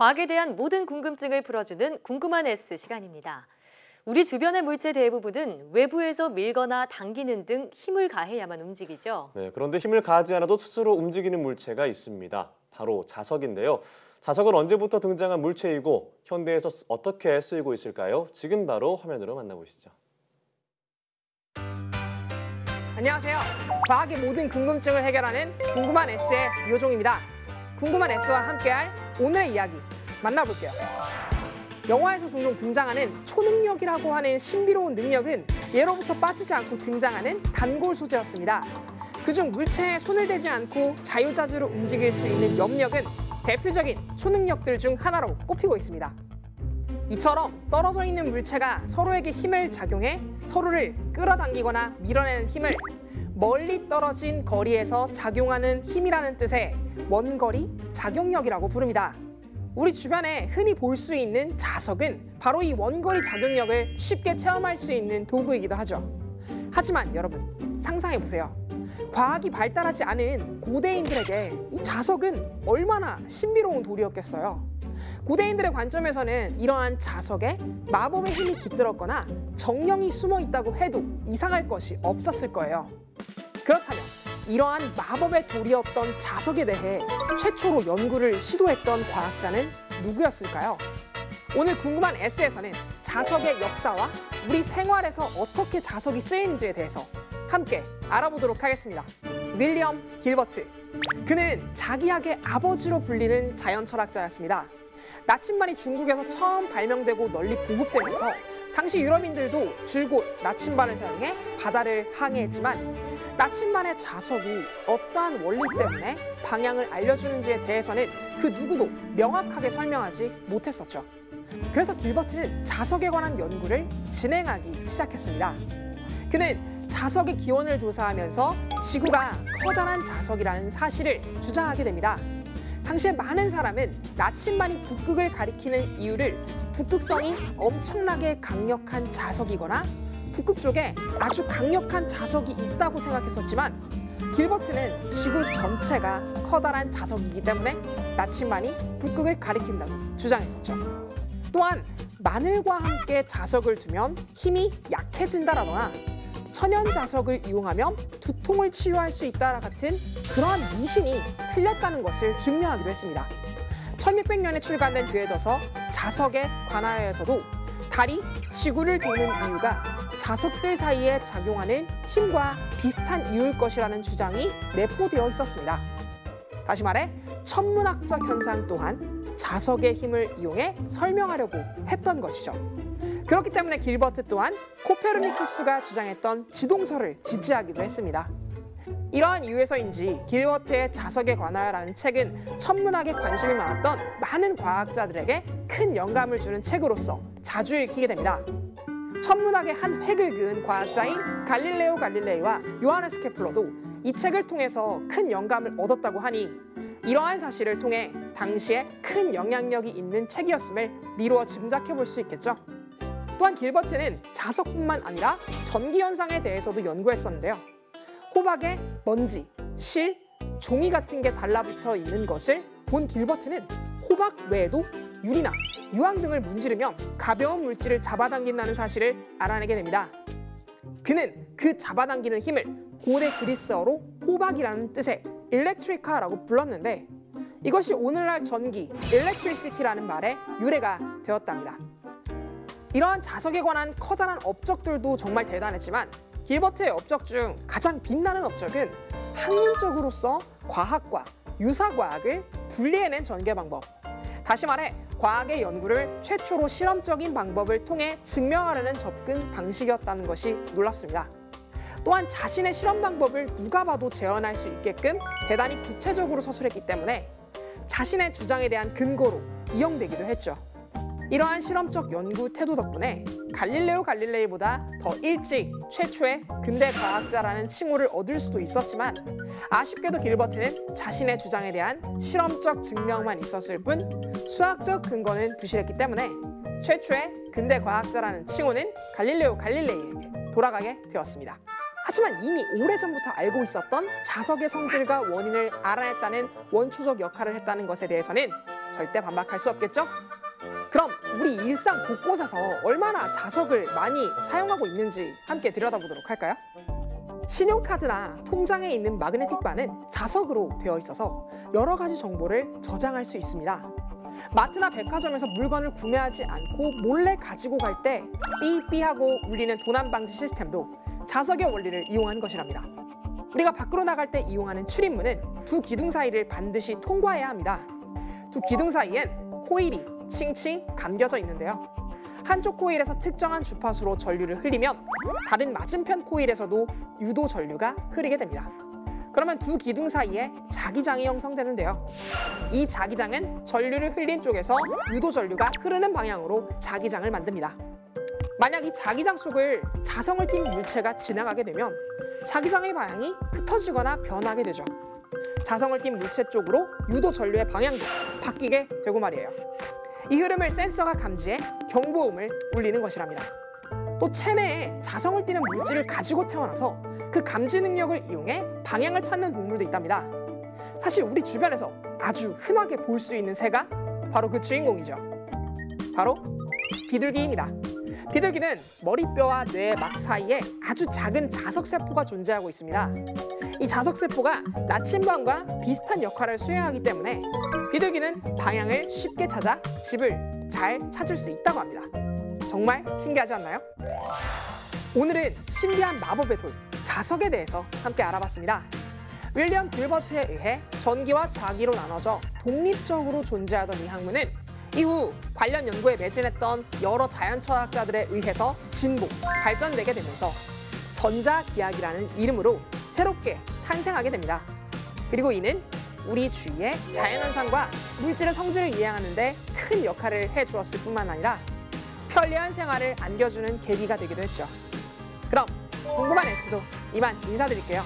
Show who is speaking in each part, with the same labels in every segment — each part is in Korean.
Speaker 1: 과학에 대한 모든 궁금증을 풀어주는 궁금한 S 시간입니다. 우리 주변의 물체 대부분은 외부에서 밀거나 당기는 등 힘을 가해야만 움직이죠.
Speaker 2: 네, 그런데 힘을 가하지 않아도 스스로 움직이는 물체가 있습니다. 바로 자석인데요. 자석은 언제부터 등장한 물체이고 현대에서 어떻게 쓰이고 있을까요? 지금 바로 화면으로 만나보시죠.
Speaker 3: 안녕하세요. 과학의 모든 궁금증을 해결하는 궁금한 S의 요종입니다. 궁금한 S와 함께할 오늘의 이야기 만나볼게요. 영화에서 종종 등장하는 초능력이라고 하는 신비로운 능력은 예로부터 빠지지 않고 등장하는 단골 소재였습니다. 그중 물체에 손을 대지 않고 자유자재로 움직일 수 있는 염력은 대표적인 초능력들 중 하나로 꼽히고 있습니다. 이처럼 떨어져 있는 물체가 서로에게 힘을 작용해 서로를 끌어당기거나 밀어내는 힘을 멀리 떨어진 거리에서 작용하는 힘이라는 뜻의 원거리 작용력이라고 부릅니다. 우리 주변에 흔히 볼 수 있는 자석은 바로 이 원거리 작용력을 쉽게 체험할 수 있는 도구이기도 하죠. 하지만 여러분, 상상해보세요. 과학이 발달하지 않은 고대인들에게 이 자석은 얼마나 신비로운 돌이었겠어요. 고대인들의 관점에서는 이러한 자석에 마법의 힘이 깃들었거나 정령이 숨어 있다고 해도 이상할 것이 없었을 거예요. 그렇다면 이러한 마법의 돌이었던 자석에 대해 최초로 연구를 시도했던 과학자는 누구였을까요? 오늘 궁금한 S에서는 자석의 역사와 우리 생활에서 어떻게 자석이 쓰이는지에 대해서 함께 알아보도록 하겠습니다. 윌리엄 길버트. 그는 자기학의 아버지로 불리는 자연 철학자였습니다. 나침반이 중국에서 처음 발명되고 널리 보급되면서 당시 유럽인들도 줄곧 나침반을 사용해 바다를 항해했지만 나침반의 자석이 어떠한 원리 때문에 방향을 알려주는지에 대해서는 그 누구도 명확하게 설명하지 못했었죠. 그래서 길버트는 자석에 관한 연구를 진행하기 시작했습니다. 그는 자석의 기원을 조사하면서 지구가 커다란 자석이라는 사실을 주장하게 됩니다. 당시에 많은 사람은 나침반이 북극을 가리키는 이유를 북극성이 엄청나게 강력한 자석이거나 북극 쪽에 아주 강력한 자석이 있다고 생각했었지만 길버트는 지구 전체가 커다란 자석이기 때문에 나침반이 북극을 가리킨다고 주장했었죠. 또한 마늘과 함께 자석을 두면 힘이 약해진다라거나 천연 자석을 이용하면 두통을 치유할 수 있다라 같은 그러한 미신이 틀렸다는 것을 증명하기도 했습니다. 1600년에 출간된 그의 저서 자석에 관하여에서도 달이 지구를 도는 이유가 자석들 사이에 작용하는 힘과 비슷한 이유일 것이라는 주장이 내포되어 있었습니다. 다시 말해 천문학적 현상 또한 자석의 힘을 이용해 설명하려고 했던 것이죠. 그렇기 때문에 길버트 또한 코페르니쿠스가 주장했던 지동설을 지지하기도 했습니다. 이러한 이유에서인지 길버트의 자석에 관하여라는 책은 천문학에 관심이 많았던 많은 과학자들에게 큰 영감을 주는 책으로서 자주 읽히게 됩니다. 천문학의 한 획을 그은 과학자인 갈릴레오 갈릴레이와 요하네스 케플러도 이 책을 통해서 큰 영감을 얻었다고 하니 이러한 사실을 통해 당시에 큰 영향력이 있는 책이었음을 미루어 짐작해 볼 수 있겠죠. 또한 길버트는 자석뿐만 아니라 전기현상에 대해서도 연구했었는데요. 호박에 먼지, 실, 종이 같은 게 달라붙어 있는 것을 본 길버트는 호박 외에도 유리나 유황 등을 문지르면 가벼운 물질을 잡아당긴다는 사실을 알아내게 됩니다. 그는 그 잡아당기는 힘을 고대 그리스어로 호박이라는 뜻의 일렉트리카라고 불렀는데 이것이 오늘날 전기, electricity라는 말의 유래가 되었답니다. 이러한 자석에 관한 커다란 업적들도 정말 대단했지만 길버트의 업적 중 가장 빛나는 업적은 학문적으로서 과학과 유사과학을 분리해낸 전개 방법. 다시 말해 과학의 연구를 최초로 실험적인 방법을 통해 증명하려는 접근 방식이었다는 것이 놀랍습니다. 또한 자신의 실험 방법을 누가 봐도 재현할 수 있게끔 대단히 구체적으로 서술했기 때문에 자신의 주장에 대한 근거로 이용되기도 했죠. 이러한 실험적 연구 태도 덕분에 갈릴레오 갈릴레이보다 더 일찍 최초의 근대 과학자라는 칭호를 얻을 수도 있었지만 아쉽게도 길버트는 자신의 주장에 대한 실험적 증명만 있었을 뿐 수학적 근거는 부실했기 때문에 최초의 근대 과학자라는 칭호는 갈릴레오 갈릴레이에게 돌아가게 되었습니다. 하지만 이미 오래전부터 알고 있었던 자석의 성질과 원인을 알아냈다는 원초적 역할을 했다는 것에 대해서는 절대 반박할 수 없겠죠? 그럼 우리 일상 곳곳에서 얼마나 자석을 많이 사용하고 있는지 함께 들여다보도록 할까요? 신용카드나 통장에 있는 마그네틱 바는 자석으로 되어 있어서 여러 가지 정보를 저장할 수 있습니다. 마트나 백화점에서 물건을 구매하지 않고 몰래 가지고 갈 때 삐삐하고 울리는 도난 방지 시스템도 자석의 원리를 이용한 것이랍니다. 우리가 밖으로 나갈 때 이용하는 출입문은 두 기둥 사이를 반드시 통과해야 합니다. 두 기둥 사이엔 코일이 칭칭 감겨져 있는데요. 한쪽 코일에서 특정한 주파수로 전류를 흘리면 다른 맞은편 코일에서도 유도 전류가 흐르게 됩니다. 그러면 두 기둥 사이에 자기장이 형성되는데요. 이 자기장은 전류를 흘린 쪽에서 유도 전류가 흐르는 방향으로 자기장을 만듭니다. 만약 이 자기장 속을 자성을 띤 물체가 지나가게 되면 자기장의 방향이 흩어지거나 변하게 되죠. 자성을 띤 물체 쪽으로 유도 전류의 방향도 바뀌게 되고 말이에요. 이 흐름을 센서가 감지해 경보음을 울리는 것이랍니다. 또 체내에 자성을 띠는 물질을 가지고 태어나서 그 감지 능력을 이용해 방향을 찾는 동물도 있답니다. 사실 우리 주변에서 아주 흔하게 볼 수 있는 새가 바로 그 주인공이죠. 바로 비둘기입니다. 비둘기는 머리뼈와 뇌 막 사이에 아주 작은 자석세포가 존재하고 있습니다. 이 자석세포가 나침반과 비슷한 역할을 수행하기 때문에 비둘기는 방향을 쉽게 찾아 집을 잘 찾을 수 있다고 합니다. 정말 신기하지 않나요? 오늘은 신비한 마법의 돌, 자석에 대해서 함께 알아봤습니다. 윌리엄 길버트에 의해 전기와 자기로 나눠져 독립적으로 존재하던 이 학문은 이후 관련 연구에 매진했던 여러 자연철학자들에 의해서 진보, 발전되게 되면서 전자기하학이라는 이름으로 새롭게 탄생하게 됩니다. 그리고 이는 우리 주위의 자연현상과 물질의 성질을 이해하는 데 큰 역할을 해주었을 뿐만 아니라 편리한 생활을 안겨주는 계기가 되기도 했죠. 그럼 궁금한 S도 이만 인사드릴게요.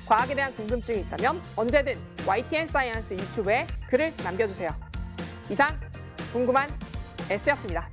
Speaker 3: 과학에 대한 궁금증이 있다면 언제든 YTN 사이언스 유튜브에 글을 남겨주세요. 이상 궁금한 S였습니다.